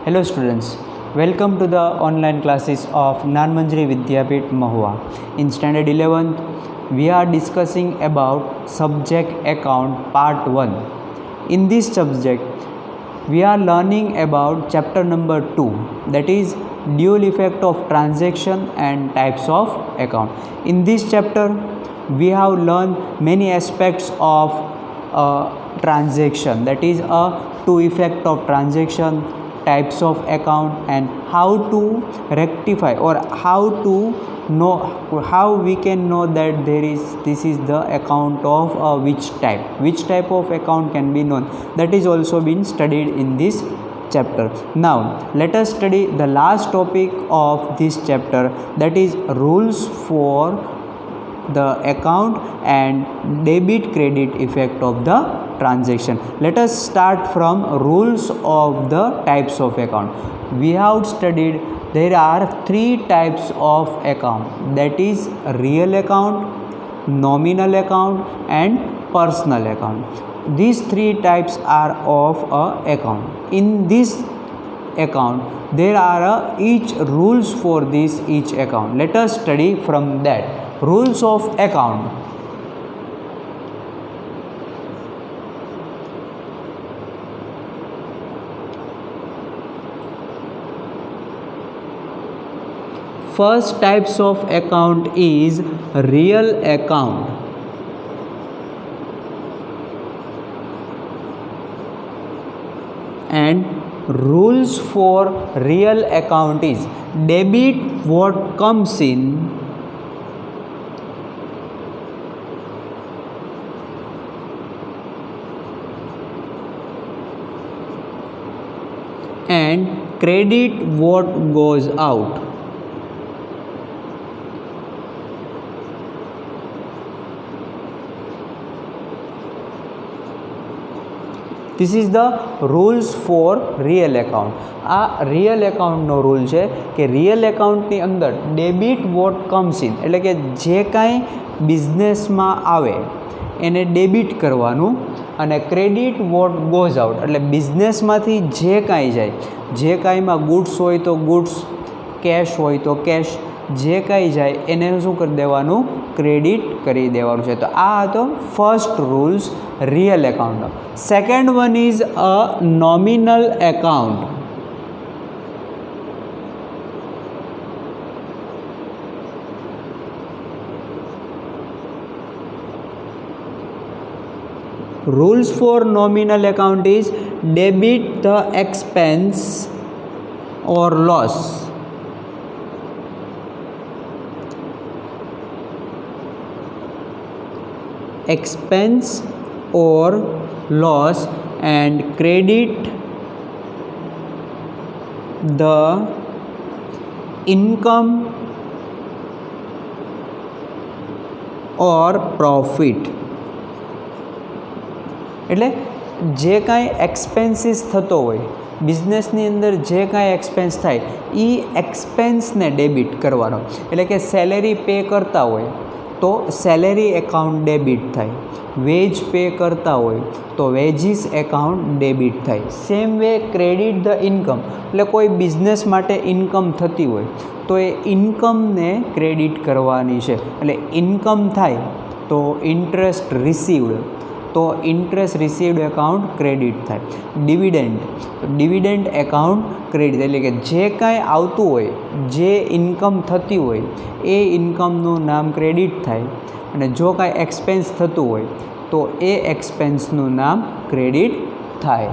Hello students, welcome to the online classes of Nanmanjari Vidyapeeth Mahua. In standard 11th, we are discussing about subject account part 1. In this subject, we are learning about chapter number 2, that is dual effect of transaction and types of account. In this chapter, we have learned many aspects of transaction, that is a two effect of transaction, types of account, and how to rectify or how to know, how we can know that this is the account of which type of account can be known. That is also been studied in this chapter. Now let us study the last topic of this chapter, that is rules for the account and debit credit effect of the transaction. Let us start from rules of the types of account. We have studied there are three types of account, that is real account, nominal account, and personal account. These three types are of a account. In this account there are each rules for this each account. Let us study from that. Rules of account. First types of account is real account. And rules for real account is debit what comes in, and credit what goes out. This is the rules for real account. આ real account નો rule છે કે real account ની અંદર debit what comes in એટલે કે જે કાંઈ બિઝનેસમાં આવે એને ડેબિટ કરવાનું, અને ક્રેડિટ વોટ ગોઝ આઉટ એટલે બિઝનેસમાંથી જે કાંઈ જાય, જે કાંઈમાં ગુડ્સ હોય તો ગુડ્સ, કેશ હોય તો કેશ, જે કાંઈ જાય એને શું કરી દેવાનું, ક્રેડિટ કરી દેવાનું છે. તો આ હતો ફર્સ્ટ રૂલ્સ રિયલ એકાઉન્ટનો. Second one is a nominal account. Rules for nominal account is debit the expense or loss. Expense or loss and credit the income or profit. એટલે જે કાંઈ એક્સપેન્સીસ થતો હોય બિઝનેસની અંદર, જે કાંઈ એક્સપેન્સ થાય એ એક્સપેન્સને ડેબિટ કરવાનો. એટલે કે સેલેરી પે કરતા હોય તો સેલેરી એકાઉન્ટ ડેબિટ થાય, વેજ પે કરતા હોય તો વેજીસ એકાઉન્ટ ડેબિટ થાય. Same way credit the income એટલે કોઈ બિઝનેસ માટે ઇન્કમ થતી હોય તો એ ઇન્કમને ક્રેડિટ કરવાની છે. એટલે ઇન્કમ થાય તો ઇન્ટરેસ્ટ રિસીવડ તો ઇન્ટરેસ્ટ રિસીવડ એકાઉન્ટ ક્રેડિટ થાય. ડિવિડન્ડ એકાઉન્ટ ક્રેડિટ એટલે કે જે કાંઈ આવતું હોય, જે ઇન્કમ થતી હોય એ ઇન્કમનું નામ ક્રેડિટ થાય, અને જો કાંઈ એક્સપેન્સ થતું હોય તો એ એક્સપેન્સનું નામ ક્રેડિટ થાય.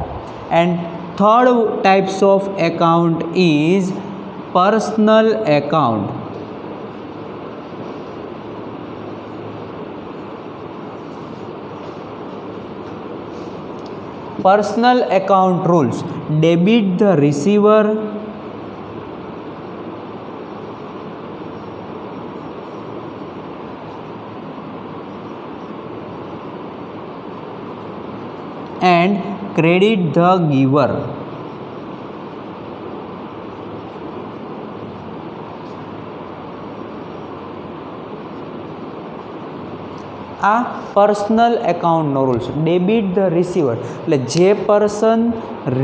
And third types of account is personal account. Personal account rules: debit the receiver, and credit the giver. આ પર્સનલ એકાઉન્ટનો રૂલ છે. ડેબિટ ધ રિસીવર એટલે જે પર્સન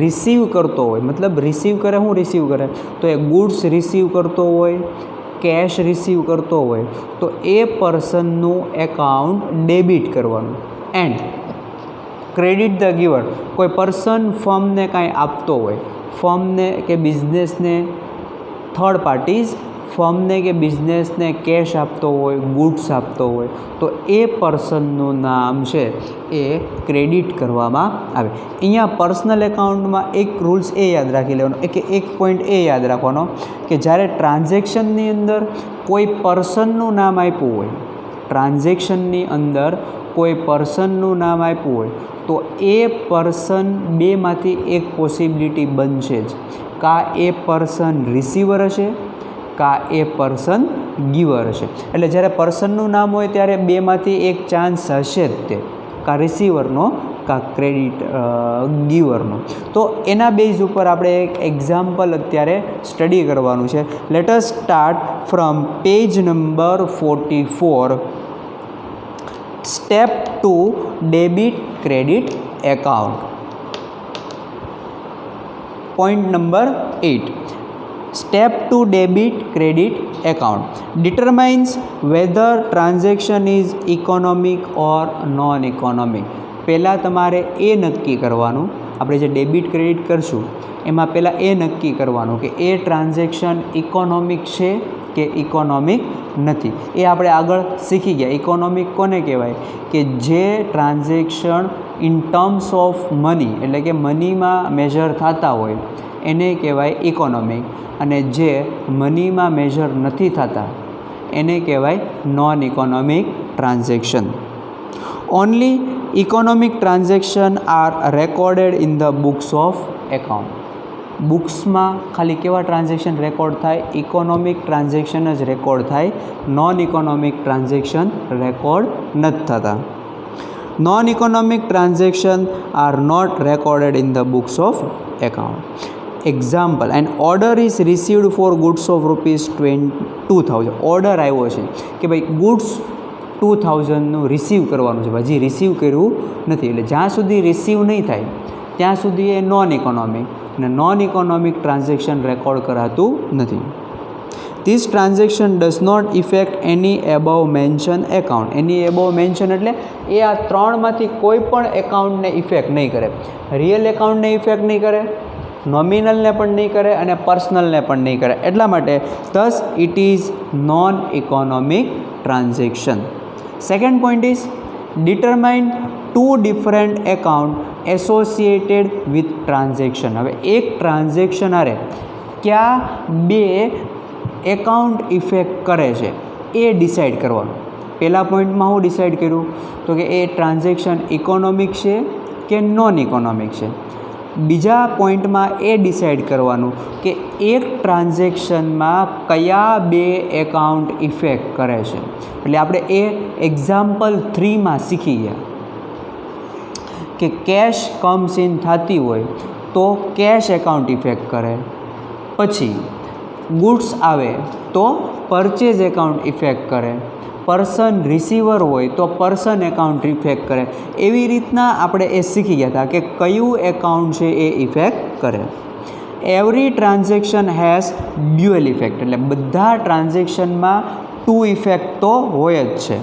રિસીવ કરતો હોય, મતલબ રિસીવ કરે, શું રિસીવ કરે તો એ ગુડ્સ રિસીવ કરતો હોય, કેશ રિસીવ કરતો હોય તો એ પર્સનનું એકાઉન્ટ ડેબિટ કરવાનું. એન્ડ ક્રેડિટ ધ ગિવર, કોઈ પર્સન ફર્મને કાંઈ આપતો હોય, ફર્મને કે બિઝનેસને, થર્ડ પાર્ટીઝ ફર્મને કે બિઝનેસને કેશ આપતો હોય, ગુડ્સ આપતો હોય તો એ પર્સનનું નામ છે એ ક્રેડિટ કરવામાં આવે. અહીંયા પર્સનલ એકાઉન્ટમાં એક રૂલ્સ એ યાદ રાખી લેવાનો કે એક પોઈન્ટ એ યાદ રાખવાનો કે જ્યારે ટ્રાન્ઝેક્શનની અંદર કોઈ પર્સનનું નામ આપ્યું હોય, ટ્રાન્ઝેક્શનની અંદર કોઈ પર્સનનું નામ આપ્યું હોય તો એ પર્સન બેમાંથી એક પોસિબિલિટી બનશે જ. કાં એ પર્સન રિસીવર હશે, કાં એ પર્સન ગિવર હશે. એટલે જ્યારે પર્સનનું નામ હોય ત્યારે બેમાંથી એક ચાન્સ હશે જ તે, કાં રિસીવરનો કાં ક્રેડિટ ગિવરનો. તો એના બેઝ ઉપર આપણે એક એક્ઝામ્પલ અત્યારે સ્ટડી કરવાનું છે. Let us start from page number 44. Step 2 debit credit account. Point number 8. Step 2 debit credit account determines whether transaction is economic or non-economic. પહેલાં તમારે એ નક્કી કરવાનું, આપણે જે ડેબિટ ક્રેડિટ કરશું એમાં પહેલાં એ નક્કી કરવાનું કે એ ટ્રાન્ઝેક્શન ઇકોનોમિક છે કે ઇકોનોમિક નથી. એ આપણે આગળ શીખી ગયા. ઇકોનોમિક કોને કહેવાય કે જે transaction in terms of money એટલે કે મનીમાં મેજર થતા હોય એને કહેવાય ઇકોનોમિક, અને જે મનીમાં મેજર નથી થતા એને કહેવાય non economic transaction. Only economic transaction are recorded in the books of account. બુક્સમાં ખાલી કેવા ટ્રાન્ઝેક્શન રેકોર્ડ થાય? ઇકોનોમિક ટ્રાન્ઝેક્શન જ રેકોર્ડ થાય, નોન ઇકોનોમિક ટ્રાન્ઝેક્શન રેકોર્ડ નથી થતા. Non economic transaction are not recorded in the books of account. Example, an order is received for goods of ₹2000. Order આવ્યો છે કે ભાઈ ગુડ્સ 2000નું રિસીવ કરવાનું છે, હજી રિસીવ કર્યું નથી. એટલે જ્યાં સુધી રિસીવ નહીં થાય ત્યાં સુધી એ નોન ઇકોનોમિક, અને નોન ઇકોનોમિક ટ્રાન્ઝેક્શન રેકોર્ડ કરાતું નથી. This transaction does not effect any above mention account. Any above mention એટલે એ આ ત્રણમાંથી કોઈ પણ એકાઉન્ટને ઇફેક્ટ નહીં કરે. રિયલ એકાઉન્ટને ઇફેક્ટ નહીં કરે, નોમિનલને પણ નહીં કરે અને પર્સનલને પણ નહીં કરે. એટલા માટે thus it is known economic transaction. Second point is determine 2 different account associated with transaction. હવે એક ટ્રાન્ઝેક્શન આરે કયા બે એકાઉન્ટ ઇફેક્ટ કરે છે એ ડિસાઇડ કરવાનું. પહેલા પોઈન્ટમાં હું ડિસાઇડ કર્યું તો કે એ ટ્રાન્ઝેક્શન ઇકોનોમિક છે કે નોન ઇકોનોમિક છે. બીજા પોઈન્ટમાં એ ડિસાઇડ કરવાનું કે એક ટ્રાન્ઝેક્શનમાં કયા બે એકાઉન્ટ ઇફેક્ટ કરે છે. એટલે આપણે એ એક્ઝામ્પલ 3માં શીખી ગયા કે કેશ કમ્સ ઇન થતી હોય તો કેશ એકાઉન્ટ ઇફેક્ટ કરે, પછી ગુડ્સ આવે તો પરચેઝ એકાઉન્ટ ઇફેક્ટ કરે, પર્સન રિસીવર હોય તો પર્સન એકાઉન્ટ ઇફેક્ટ કરે. એવી રીતના આપણે એ શીખી ગયા હતા કે કયું એકાઉન્ટ છે એ ઇફેક્ટ કરે. Every transaction has dual effect. એટલે બધા ટ્રાન્ઝેક્શનમાં 2 ઇફેક્ટ તો હોય જ છે.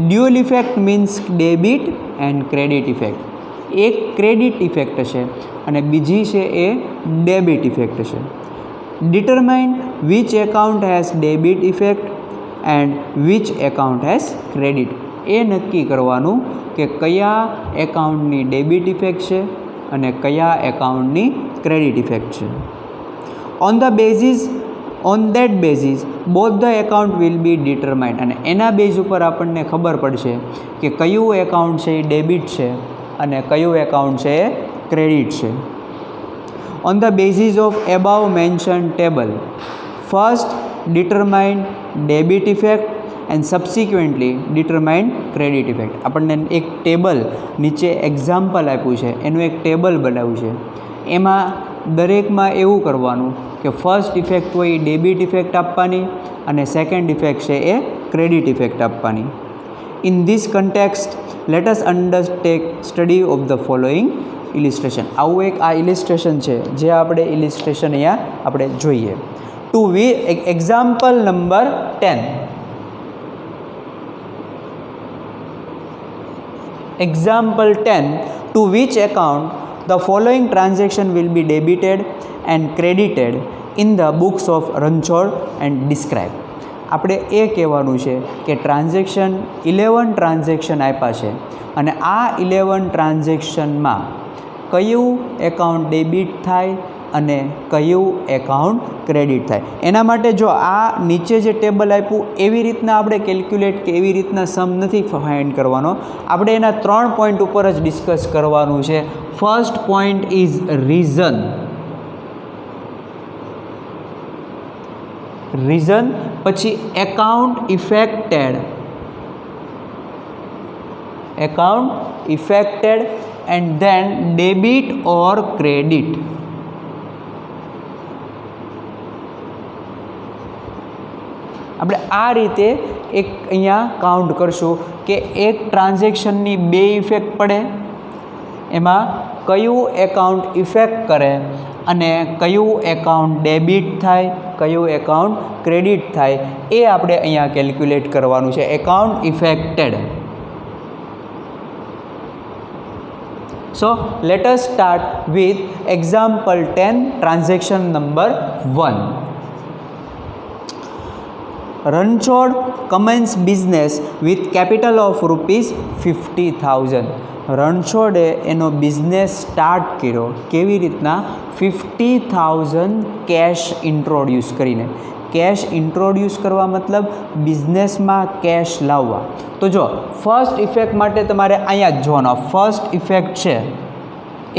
Dual effect means debit and credit effect. એક ક્રેડિટ ઇફેક્ટ છે અને બીજી છે એ ડેબિટ ઇફેક્ટ છે. Determine which account has debit effect and which account has credit. એ નક્કી કરવાનું કે કયા એકાઉન્ટની ડેબિટ ઇફેક્ટ છે અને કયા એકાઉન્ટની ક્રેડિટ ઇફેક્ટ છે. On that basis both the account will be determined. અને એના બેઝ ઉપર આપણને ખબર પડશે કે કયું એકાઉન્ટ છે એ ડેબિટ છે અને કયું એકાઉન્ટ છે એ ક્રેડિટ છે. On the basis of above mention table, first determine debit effect and subsequently determine credit effect. આપણને એક ટેબલ નીચે એક્ઝામ્પલ આપ્યું છે, એનું એક ટેબલ બનાવ્યું છે. એમાં દરેકમાં એવું કરવાનું કે ફર્સ્ટ ઇફેક્ટ હોય એ ડેબિટ ઇફેક્ટ આપવાની અને સેકન્ડ ઇફેક્ટ છે એ ક્રેડિટ ઇફેક્ટ આપવાની. In this context, let us undertake study of the following illustration. આવું એક આ illustration છે જે આપણે illustration અહીંયા આપણે જોઈએ. To we example number 10. Example 10. To which account the following transaction will be debited and credited in the books of Ranchod and describe. આપણે એ કહેવાનું છે કે ટ્રાન્ઝેક્શન 11 ટ્રાન્ઝેક્શન આપ્યા છે અને આ 11 ટ્રાન્ઝેક્શનમાં કયું એકાઉન્ટ ડેબિટ થાય અને કયું એકાઉન્ટ ક્રેડિટ થાય. એના માટે જો આ નીચે જે ટેબલ આપ્યું એવી રીતના આપણે કેલ્ક્યુલેટ કે એવી રીતના સમ નથી ફાઇન્ડ કરવાનો. આપણે એના 3 પોઈન્ટ ઉપર જ ડિસ્કસ કરવાનું છે. First point is reason. પછી account affected and then debit or credit. આપણે આ રીતે એક અહીંયા કાઉન્ટ કરશું કે એક ટ્રાન્ઝેક્શનની 2 ઇફેક્ટ પડે, એમાં કયું એકાઉન્ટ ઇફેક્ટ કરે અને કયું એકાઉન્ટ ડેબિટ થાય, કયું એકાઉન્ટ ક્રેડિટ થાય, એ આપણે અહીંયા કેલ્ક્યુલેટ કરવાનું છે. Account affected. So let us start with example 10, transaction number 1. Ranchod commence business with capital of rupees 50,000. રણછોડે એનો બિઝનેસ સ્ટાર્ટ કર્યો કેવી રીતના? 50,000 કેશ ઇન્ટ્રોડ્યુસ કરીને. કેશ ઇન્ટ્રોડ્યુસ કરવા મતલબ બિઝનેસમાં કેશ લાવવા. તો જો ફર્સ્ટ ઇફેક્ટ માટે તમારે અહીંયા જ જોવાનો. ફર્સ્ટ ઇફેક્ટ છે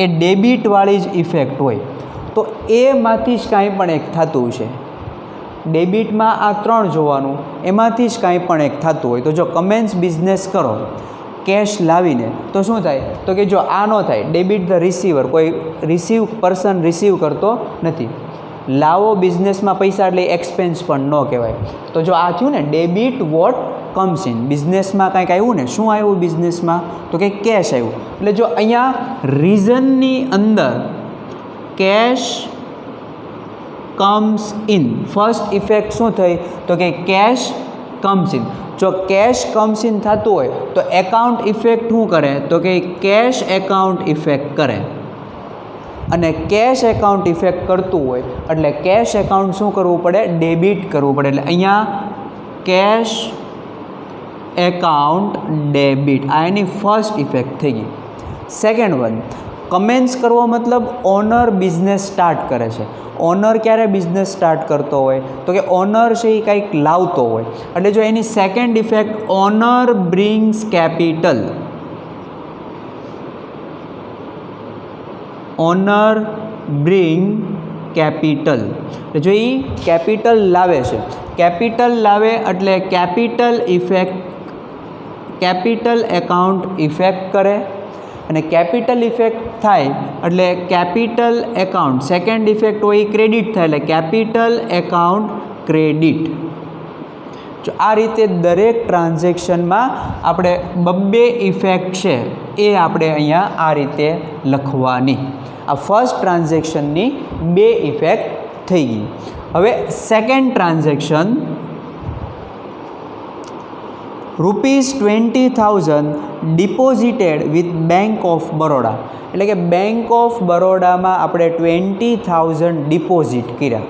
એ ડેબિટવાળી જ ઇફેક્ટ હોય તો એમાંથી જ કાંઈ પણ એક થતું છે. ડેબિટમાં આ 3 જોવાનું, એમાંથી જ કાંઈ પણ એક થતું હોય. તો જો કમેન્સ બિઝનેસ કરો કેશ લાવીને તો શું થાય? તો કે જો આ ન થાય, ડેબિટ ધ રિસીવર, કોઈ પર્સન રિસીવ કરતો નથી. લાવો બિઝનેસમાં પૈસા એટલે એક્સપેન્સ પણ ન કહેવાય. તો જો આ થયું ને ડેબિટ વોટ કમ્સ ઇન, બિઝનેસમાં કાંઈક આવ્યું ને, શું આવ્યું બિઝનેસમાં? તો કે કેશ આવ્યું. એટલે જો અહીંયા રીઝનની અંદર cash comes in, first effect શું થઈ? તો કે કેશ કમ્સ ઇન. જો કેશ કમ્સ ઇન થતું હોય તો એકાઉન્ટ ઇફેક્ટ શું કરે? તો કે કેશ એકાઉન્ટ ઇફેક્ટ કરે. અને કેશ એકાઉન્ટ ઇફેક્ટ કરતું હોય એટલે કેશ એકાઉન્ટ શું કરવું પડે? ડેબિટ કરવું પડે. એટલે અહીંયા કેશ એકાઉન્ટ ડેબિટ, આ એની ફર્સ્ટ ઇફેક્ટ થઈ ગઈ. સેકન્ડ વન, કમેન્સ કરવો મતલબ ઓનર બિઝનેસ સ્ટાર્ટ કરે છે. ઓનર ક્યારે બિઝનેસ સ્ટાર્ટ કરતો હોય? તો કે ઓનર છે એ કંઈક લાવતો હોય. એટલે જો એની second effect owner brings capital. Owner bring capital. જો એ કેપિટલ લાવે છે, કેપિટલ લાવે એટલે capital effect, capital account effect કરે. અને કેપિટલ ઇફેક્ટ થાય એટલે કેપિટલ એકાઉન્ટ, સેકન્ડ ઇફેક્ટ હોય ક્રેડિટ થાય એટલે કેપિટલ એકાઉન્ટ ક્રેડિટ. જો આ રીતે દરેક ટ્રાન્ઝેક્શનમાં આપણે 2 ઇફેક્ટ છે એ આપણે અહીંયા આ રીતે લખવાની. આ ફર્સ્ટ ટ્રાન્ઝેક્શનની 2 ઇફેક્ટ થઈ ગઈ. હવે second transaction ₹20,000 ડિપોઝિટેડ with bank of Baroda. એટલે કે બેંક ઓફ બરોડામાં આપણે 20,000 ડિપોઝિટ કર્યા.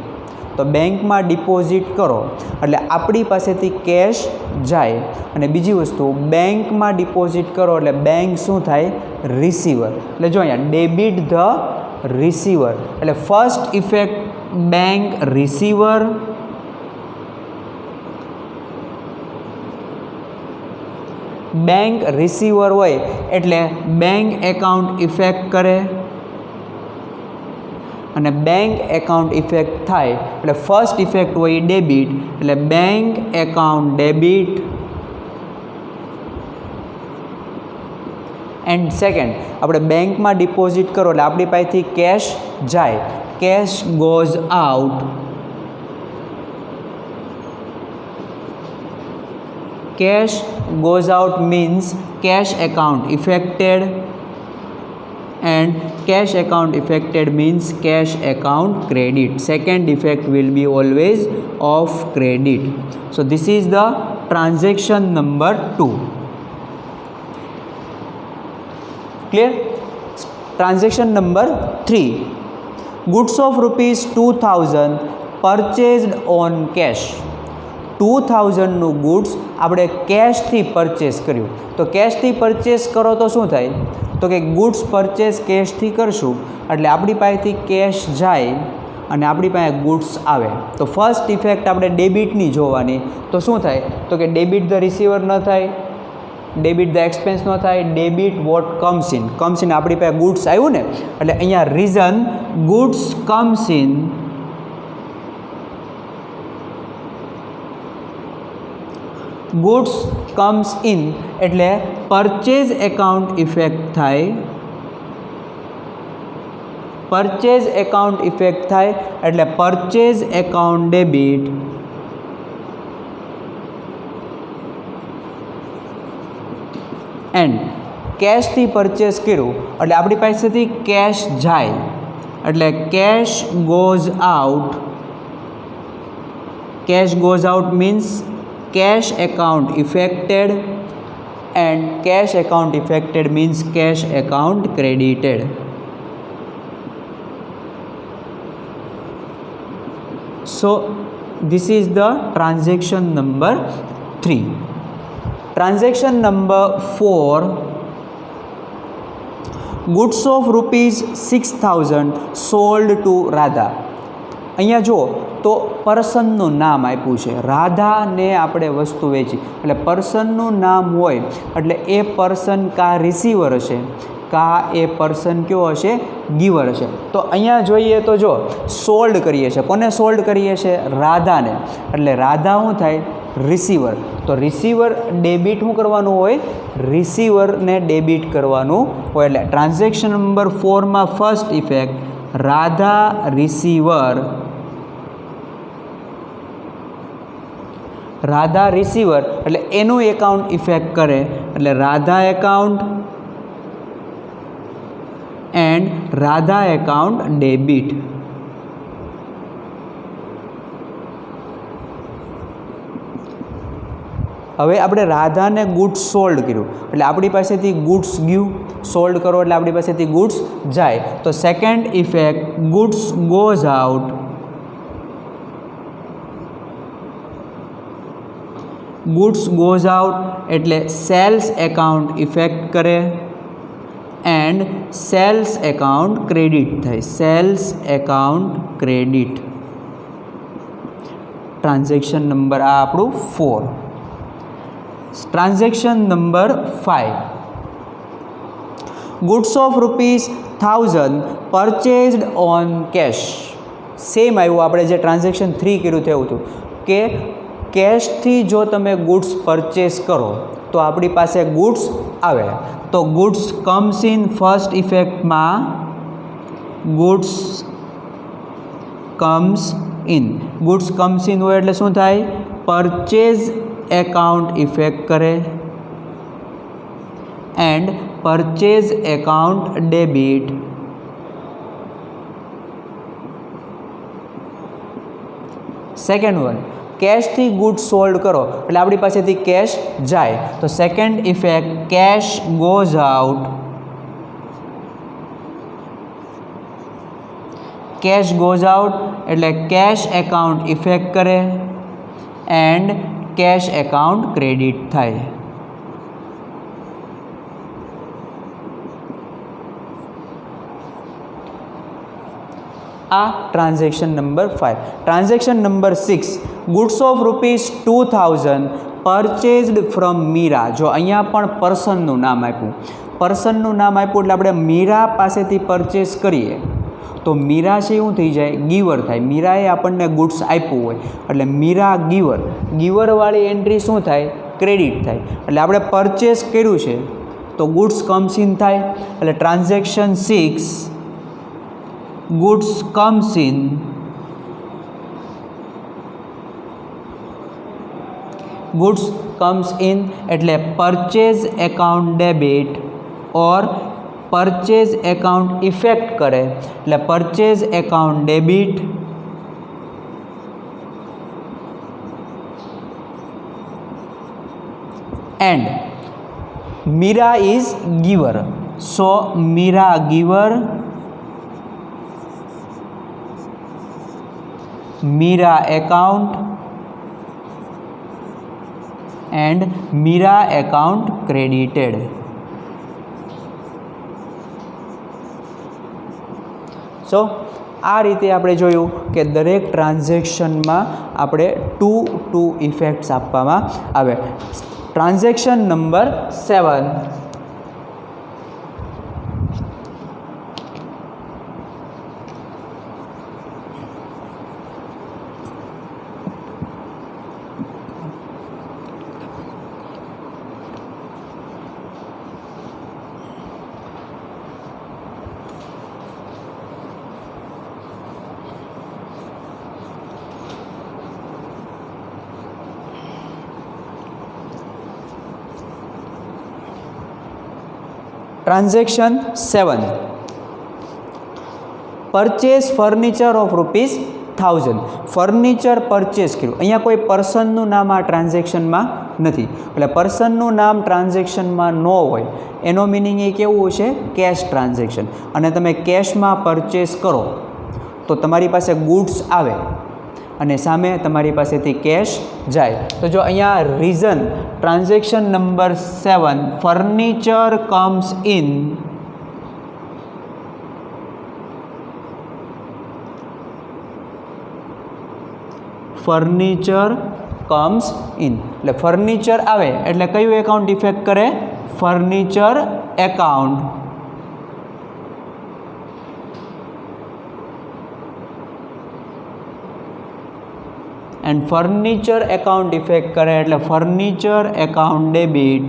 તો બેંકમાં ડિપોઝિટ કરો એટલે આપણી પાસેથી કેશ જાય. અને બીજી વસ્તુ, બેંકમાં ડિપોઝિટ કરો એટલે બેંક શું થાય? રિસીવર. એટલે જો અહીંયા ડેબિટ ધ રિસીવર એટલે first effect bank receiver. Bank receiver હોય એટલે બેંક એકાઉન્ટ ઇફેક્ટ કરે અને બેંક એકાઉન્ટ ઇફેક્ટ થાય એટલે ફર્સ્ટ ઇફેક્ટ હોય ડેબિટ એટલે bank account debit. And second આપણે બેંકમાં ડિપોઝિટ કરો એટલે આપણી પાસેથી કેશ જાય, cash goes out. Cash goes out means cash account affected, and cash account affected means cash account credit. Second effect will be always of credit. So this is the transaction number 2. Clear? Transaction number 3. Goods of rupees 2000 purchased on cash. 2000નું goods આપણે કેશથી purchase કર્યું. તો કેશથી purchase કરો તો શું થાય? તો કે goods purchase કેશથી કરશું એટલે આપણી પાસેથી કેશ જાય અને આપણી પાસે ગુડ્સ આવે. તો ફર્સ્ટ ઇફેક્ટ આપણે ડેબિટની જોવાની. તો શું થાય? તો કે ડેબિટ ધ રિસીવર ન થાય, ડેબિટ ધ એક્સપેન્સ ન થાય, debit what comes in. Comes in આપણી પાસે ગુડ્સ આવ્યું ને, એટલે અહીંયા reason goods comes in, goods comes in એટલે પરચેઝ એકાઉન્ટ ઇફેક્ટ થાય. પરચેઝ એકાઉન્ટ ઇફેક્ટ થાય એટલે પરચેઝ એકાઉન્ટ ડેબિટ એન્ડ કેશથી પરચેસ કર્યું એટલે આપણી પાસેથી કેશ જાય એટલે cash goes out. Cash goes out means cash account affected, and cash account affected means cash account credited. So this is the transaction number 3. Transaction number 4. Goods of rupees 6000 sold to Radha. અહીંયા જુઓ તો પર્સનનું નામ આપ્યું છે, રાધાને આપણે વસ્તુ વેચી એટલે પર્સનનું નામ હોય એટલે એ પર્સન કા રિસીવર હશે કા એ પર્સન કયો હશે? ગીવર હશે. તો અહીંયા જોઈએ તો જો સોલ્ડ કરીએ છીએ. કોને સોલ્ડ કરીએ છીએ? રાધાને. એટલે રાધા શું થાય? રિસીવર. તો રિસીવર ડેબિટ શું કરવાનું હોય? રિસીવરને ડેબિટ કરવાનું હોય. એટલે ટ્રાન્ઝેક્શન નંબર 4માં first effect Radha receiver. Radha receiver એટલે એનું એકાઉન્ટ ઇફેક્ટ કરે એટલે Radha account and Radha account debit. હવે આપણે રાધાને ગુડ્સ સોલ્ડ કર્યું એટલે આપણી પાસેથી ગુડ્સ ગયું. સોલ્ડ કરો એટલે આપણી પાસેથી ગુડ્સ જાય. તો second effect goods goes out. Goods goes out એટલે સેલ્સ એકાઉન્ટ ઇફેક્ટ કરે એન્ડ સેલ્સ એકાઉન્ટ ક્રેડિટ થાય. Sales account credit. Transaction number આ આપણું 4. Transaction number 5. Goods of rupees 1000 purchased on cash. Same આવ્યું આપણે જે ટ્રાન્ઝેક્શન 3 કર્યું તેવું હતું કે કેશથી જો તમે ગુડ્સ પરચેસ કરો તો આપણી પાસે ગુડ્સ આવે. તો ગુડ્સ કમ્સ ઇન ફર્સ્ટ ઇફેક્ટમાં goods comes in. Goods comes in હોય એટલે શું થાય? પરચેઝ એકાઉન્ટ ઇફેક્ટ કરે and purchase account debit. Second one કેશથી ગુડ્સ સોલ્ડ કરો એટલે આપણી પાસેથી કેશ જાય. તો second effect cash goes out. Cash goes out એટલે કેશ એકાઉન્ટ ઇફેક્ટ કરે એન્ડ કેશ એકાઉન્ટ ક્રેડિટ થાય. આ transaction number 5. Transaction number 6 goods of rupees 2000 purchased from Meera. જો અહીંયા પણ પર્સનનું નામ આપ્યું. પર્સનનું નામ આપ્યું એટલે આપણે મીરા પાસેથી પરચેસ કરીએ તો મીરા છે એવું થઈ જાય? ગીવર થાય. મીરાએ આપણને ગુડ્સ આપ્યું હોય એટલે મીરા ગીવર. ગીવરવાળી એન્ટ્રી શું થાય? ક્રેડિટ થાય. એટલે આપણે પરચેસ કર્યું છે તો ગુડ્સ કમ્સ ઇન થાય. એટલે transaction 6 goods comes in goods comes in એટલે purchase account debit or purchase account effect કરે એટલે purchase account debit and Meera is giver, so Meera giver, Meera account and Meera account credited. So આ રીતે આપણે જોયું કે દરેક ટ્રાન્ઝેક્શનમાં આપણે ટુ ઇફેક્ટ્સ આપવામાં આવે. Transaction number 7, transaction 7, purchase furniture of ₹1000. Furniture purchase કર્યું. અહીંયા કોઈ પર્સનનું નામ આ ટ્રાન્ઝેક્શનમાં નથી, એટલે પર્સનનું નામ ટ્રાન્ઝેક્શનમાં ન હોય એનો મિનિંગ એ કેવું છે, કેશ ટ્રાન્ઝેક્શન. અને તમે કેશમાં પરચેસ કરો તો તમારી પાસે ગુડ્સ આવે અને સામે તમારી પાસેથી કેશ જાય. તો જો અહીંયા reason transaction number 7 furniture comes in, furniture comes in એટલે ફર્નિચર આવે એટલે કયું એકાઉન્ટ ઇફેક્ટ કરે, furniture account. And furniture account effect કરે એટલે furniture account debit.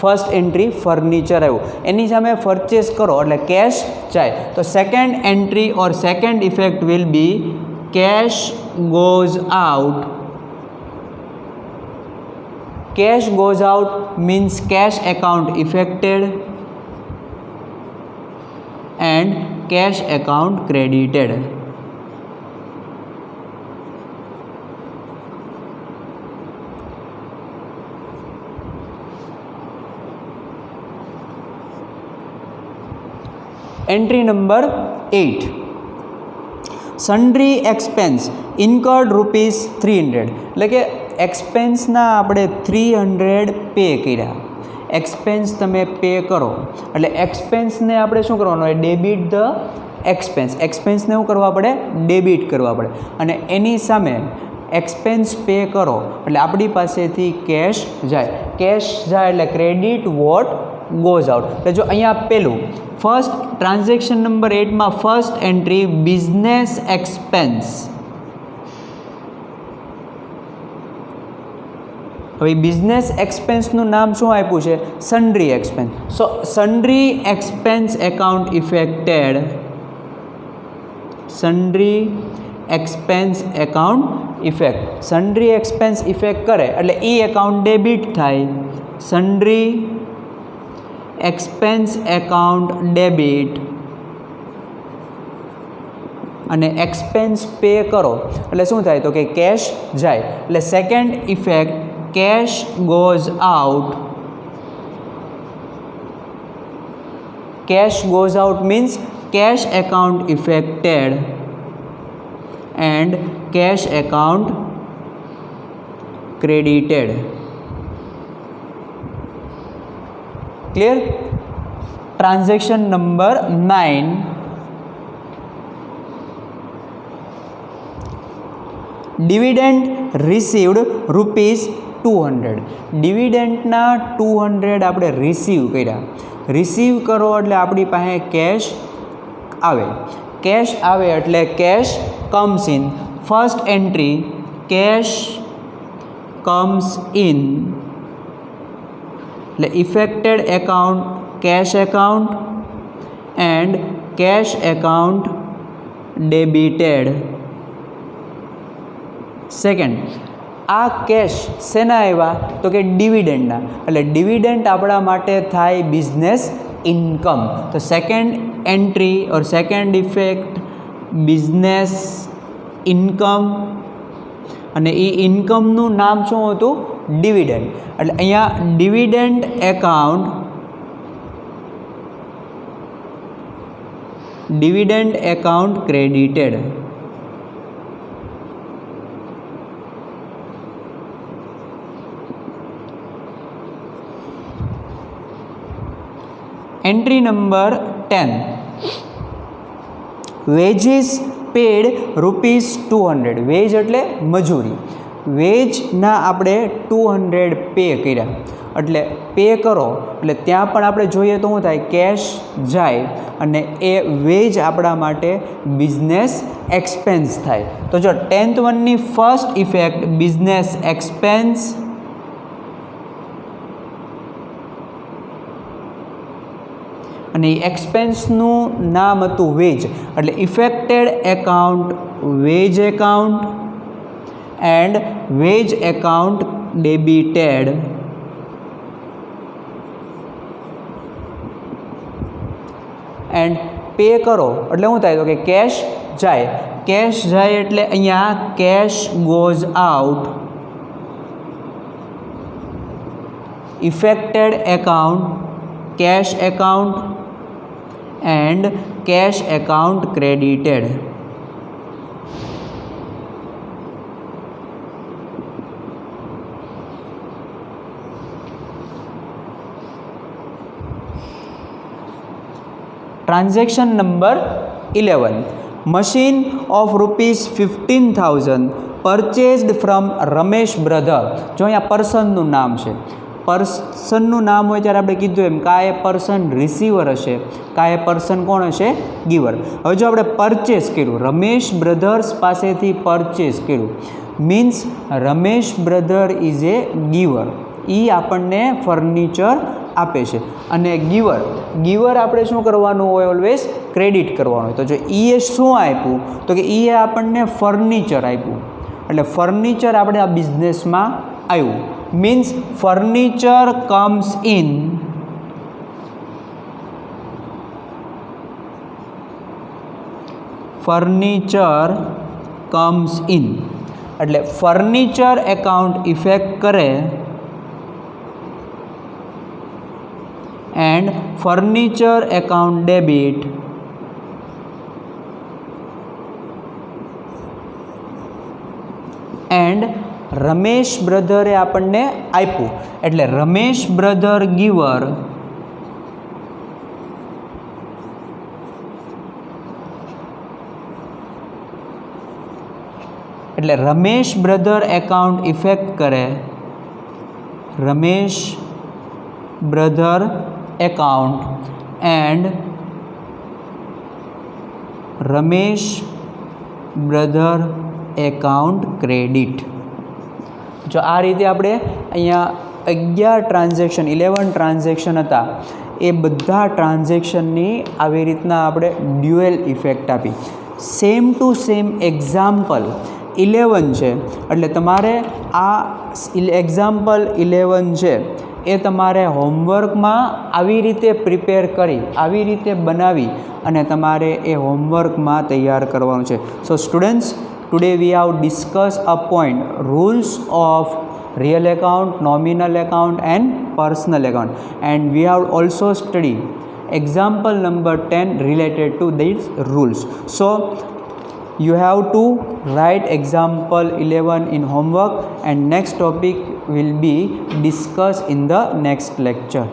First entry furniture આવ્યું, એની સામે પરચેસ કરો એટલે કેશ જાય. તો second entry or second effect will be cash goes out. Cash goes out means cash account effected and cash account credited. Entry number 8, sundry expense incurred ₹300 એટલે કે એક્સપેન્સના આપણે 300 પે કર્યા. એક્સપેન્સ તમે પે કરો એટલે એક્સપેન્સને આપણે શું કરવાનું હોય, ડેબિટ ધ એક્સપેન્સ. એક્સપેન્સને શું કરવા પડે, ડેબિટ કરવા પડે. અને એની સામે એક્સપેન્સ પે કરો એટલે આપણી પાસેથી કેશ જાય. કેશ જાય એટલે ક્રેડિટ વોટ ગોઝ આઉટ. એટલે જો અહીંયા પેલું ફર્સ્ટ ટ્રાન્ઝેક્શન નંબર 8માં ફર્સ્ટ એન્ટ્રી બિઝનેસ એક્સપેન્સ. હવે બિઝનેસ એક્સપેન્સનું નામ શું આપ્યું છે, sundry expense. So sundry expense account affected, sundry expense account effect. Sundry expense effect કરે એટલે એ એકાઉન્ટ ડેબિટ થાય. સન્ડ્રી એક્સપેન્સ એકાઉન્ટ ડેબિટ અને એક્સપેન્સ પે કરો એટલે શું થાય, તો કે કેશ જાય. એટલે second effect cash goes out. Cash goes out means cash account affected and cash account credited. Clear? Transaction number 9, dividend received ₹200. ડિવિડન્ડના 200 આપણે રિસીવ કર્યા. રિસીવ કરો એટલે આપણી પાસે કેશ આવે. કેશ આવે એટલે cash comes in. First entry cash comes in એટલે affected account cash account and cash account debited. Second, આ કેશ શેના આવ્યા તો કે ડિવિડન્ડના, એટલે ડિવિડન્ડ આપણા માટે થાય બિઝનેસ ઇન્કમ. તો second entry or second effect business income, અને એ ઇન્કમનું નામ શું હતું? ડિવિડન્ડ. એટલે અહીંયા dividend account credited. Entry number 10, wages paid ₹200. Wage એટલે મજૂરી. વેજના આપણે 200 પે કર્યા, એટલે પે કરો એટલે ત્યાં પણ આપણે જોઈએ તો શું થાય? કેશ જાય અને એ વેજ આપણા માટે બિઝનેસ એક્સપેન્સ થાય. તો જો 10th વનની ફર્સ્ટ ઇફેક્ટ બિઝનેસ એક્સપેન્સ, અને એ એક્સપેન્સનું નામ હતું વેજ, એટલે affected account wage account and wage account debited. And pay કરો એટલે શું થાય? તો કે કેશ જાય. કેશ જાય એટલે અહીંયા cash goes out. Effected account cash account and cash account credited. Transaction number 11, machine of ₹15,000 purchased from Ramesh brother. જો અહીંયા પર્સનનું નામ છે, પર્સનનું નામ હોય ત્યારે આપણે કીધું એમ કા એ પર્સન રિસીવર હશે, કા એ પર્સન કોણ હશે? ગીવર. હવે જો આપણે પરચેસ કર્યું, રમેશ બ્રધર્સ પાસેથી પરચેસ કર્યું, means Ramesh brother is a giver. એ આપણને ફર્નિચર આપે છે. અને ગીવર આપણે શું કરવાનું હોય? ઓલવેઝ ક્રેડિટ કરવાનું હોય. તો જો એ શું આપ્યું તો કે એ આપણને ફર્નિચર આપ્યું, એટલે ફર્નિચર આપણે આ બિઝનેસમાં આવ્યું. means furniture comes in એટલે ફર્નિચર એકાઉન્ટ ઇફેક્ટ કરે and furniture account debit. And Ramesh બ્રધરે આપણને આપ્યું, એટલે રમેશ બ્રધર ગીવર, એટલે રમેશ બ્રધર એકાઉન્ટ ઇફેક્ટ કરે, Ramesh brother account and Ramesh brother account credit. જો આ રીતે આપણે અહીંયા 11 ટ્રાન્ઝેક્શન 11 ટ્રાન્ઝેક્શન હતા, એ બધા ટ્રાન્ઝેક્શનની આવી રીતના આપણે ડ્યુએલ ઇફેક્ટ આપી. સેમ ટુ સેમ એક્ઝામ્પલ 11 છે, એટલે તમારે આ એક્ઝામ્પલ 11 છે એ તમારે હોમવર્કમાં આવી રીતે પ્રિપેર કરી, આવી રીતે બનાવી અને તમારે એ હોમવર્કમાં તૈયાર કરવાનું છે. સો students, today we have discussed a point, rules of real account, nominal account and personal account, and we have also studied example number 10 related to these rules. So you have to write example 11 in homework, and next topic will be discussed in the next lecture.